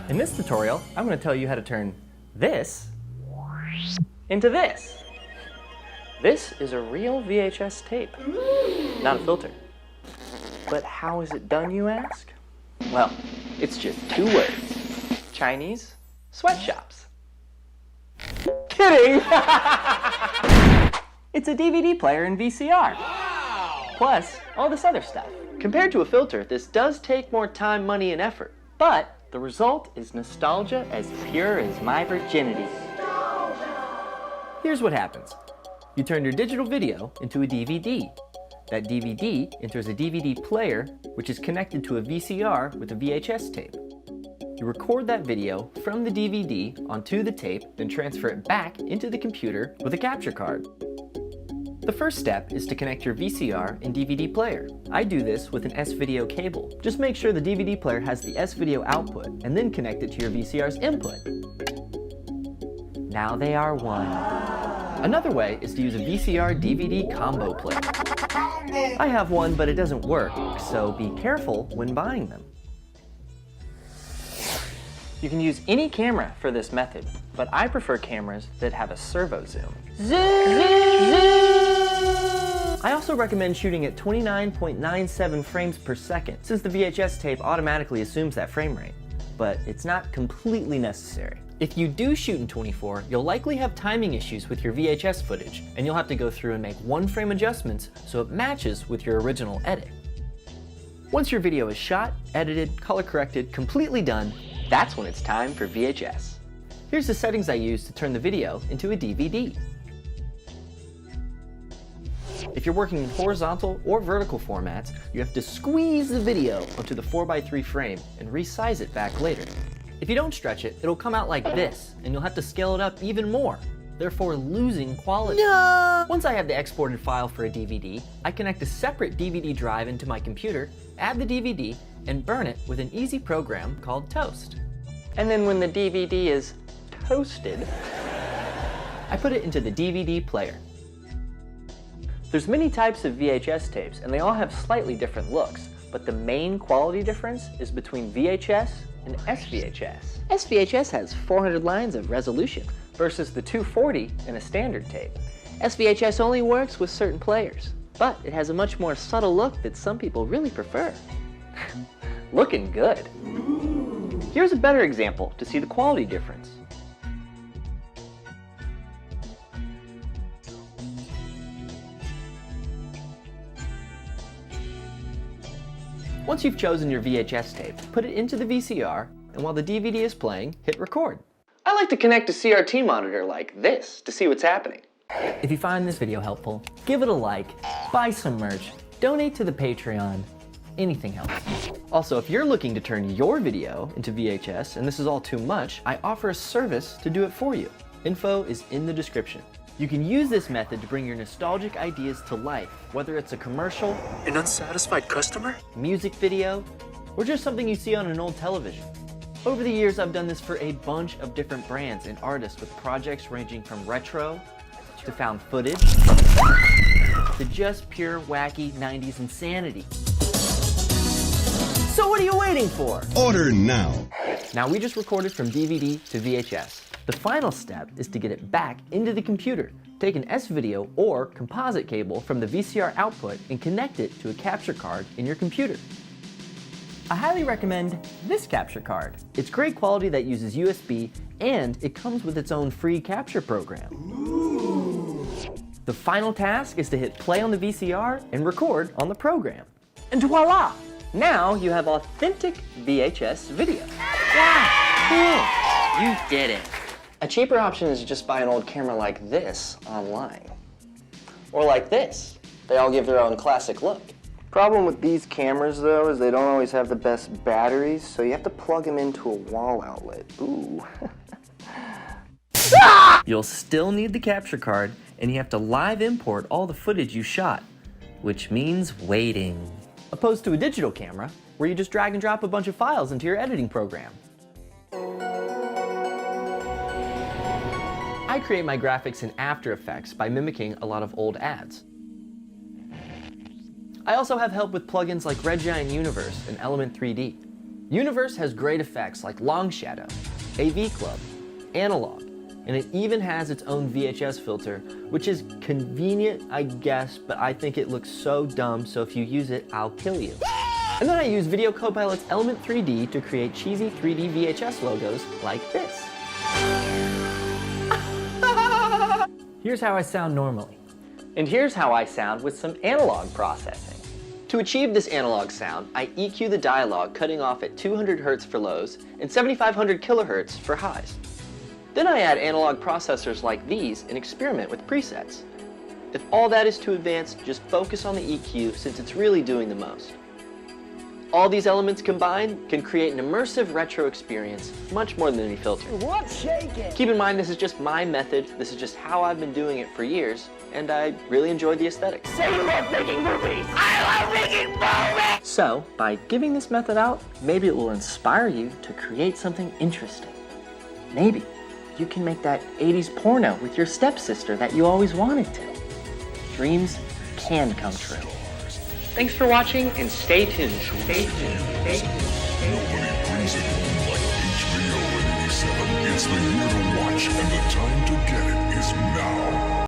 In this tutorial, I'm going to tell you how to turn this into this. This is a real VHS tape, not a filter. But how is it done, you ask? Well, it's just 2 words. Chinese sweatshops. Kidding! It's a DVD player in VCR. Wow. Plus, all this other stuff. Compared to a filter, this does take more time, money, and effort. But the result is nostalgia as pure as my virginity. Here's what happens. You turn your digital video into a DVD. That DVD enters a DVD player, which is connected to a VCR with a VHS tape. You record that video from the DVD onto the tape, then transfer it back into the computer with a capture card. The first step is to connect your VCR and DVD player. I do this with an S-Video cable. Just make sure the DVD player has the S-Video output, and then connect it to your VCR's input. Now they are one. Another way is to use a VCR-DVD combo player. I have one, but it doesn't work, so be careful when buying them. You can use any camera for this method, but I prefer cameras that have a servo zoom. I also recommend shooting at 29.97 frames per second, since the VHS tape automatically assumes that frame rate, but it's not completely necessary. If you do shoot in 24, you'll likely have timing issues with your VHS footage, and you'll have to go through and make 1-frame adjustments so it matches with your original edit. Once your video is shot, edited, color corrected, completely done, that's when it's time for VHS. Here's the settings I use to turn the video into a DVD. If you're working in horizontal or vertical formats, you have to squeeze the video onto the 4:3 frame and resize it back later. If you don't stretch it, it'll come out like this, and you'll have to scale it up even more, therefore losing quality. No! Once I have the exported file for a DVD, I connect a separate DVD drive into my computer, add the DVD, and burn it with an easy program called Toast. And then when the DVD is toasted, I put it into the DVD player. There's many types of VHS tapes, and they all have slightly different looks, but the main quality difference is between VHS and SVHS. SVHS has 400 lines of resolution versus the 240 in a standard tape. SVHS only works with certain players, but it has a much more subtle look that some people really prefer. Looking good. Here's a better example to see the quality difference. Once you've chosen your VHS tape, put it into the VCR, and while the DVD is playing, hit record. I like to connect a CRT monitor like this to see what's happening. If you find this video helpful, give it a like, buy some merch, donate to the Patreon, anything helps. Also, if you're looking to turn your video into VHS and this is all too much, I offer a service to do it for you. Info is in the description. You can use this method to bring your nostalgic ideas to life, whether it's a commercial, an unsatisfied customer, music video, or just something you see on an old television. Over the years, I've done this for a bunch of different brands and artists with projects ranging from retro to found footage to just pure wacky 90s insanity. So what are you waiting for? Order now. Now we just recorded from DVD to VHS. The final step is to get it back into the computer. Take an S-Video or composite cable from the VCR output and connect it to a capture card in your computer. I highly recommend this capture card. It's great quality that uses USB, and it comes with its own free capture program. Ooh. The final task is to hit play on the VCR and record on the program. And voila! Now you have authentic VHS video. Wow, cool! You did it. A cheaper option is to just buy an old camera like this online. Or like this. They all give their own classic look. Problem with these cameras though is they don't always have the best batteries, so you have to plug them into a wall outlet. Ooh. You'll still need the capture card, and you have to live import all the footage you shot, which means waiting. Opposed to a digital camera, where you just drag and drop a bunch of files into your editing program. I create my graphics in After Effects by mimicking a lot of old ads. I also have help with plugins like Red Giant Universe and Element 3D. Universe has great effects like long shadow, AV club, analog, and it even has its own VHS filter, which is convenient, I guess, but I think it looks so dumb, so if you use it, I'll kill you. And then I use Video Copilot's Element 3D to create cheesy 3D VHS logos like this. Here's how I sound normally. And here's how I sound with some analog processing. To achieve this analog sound, I EQ the dialogue, cutting off at 200 Hz for lows and 7500 kHz for highs. Then I add analog processors like these and experiment with presets. If all that is too advanced, just focus on the EQ since it's really doing the most. All these elements combined can create an immersive retro experience, much more than any filter. What's shaking? Keep in mind, this is just my method, this is just how I've been doing it for years, and I really enjoy the aesthetics. Say you love making movies! I love making movies! So, by giving this method out, maybe it will inspire you to create something interesting. Maybe you can make that 80s porno with your stepsister that you always wanted to. Dreams can come true. Thanks for watching, and stay tuned. Stay tuned. Stay tuned. Nobody brings it home like HBO in '87. It's the year to watch, and the time to get it is now.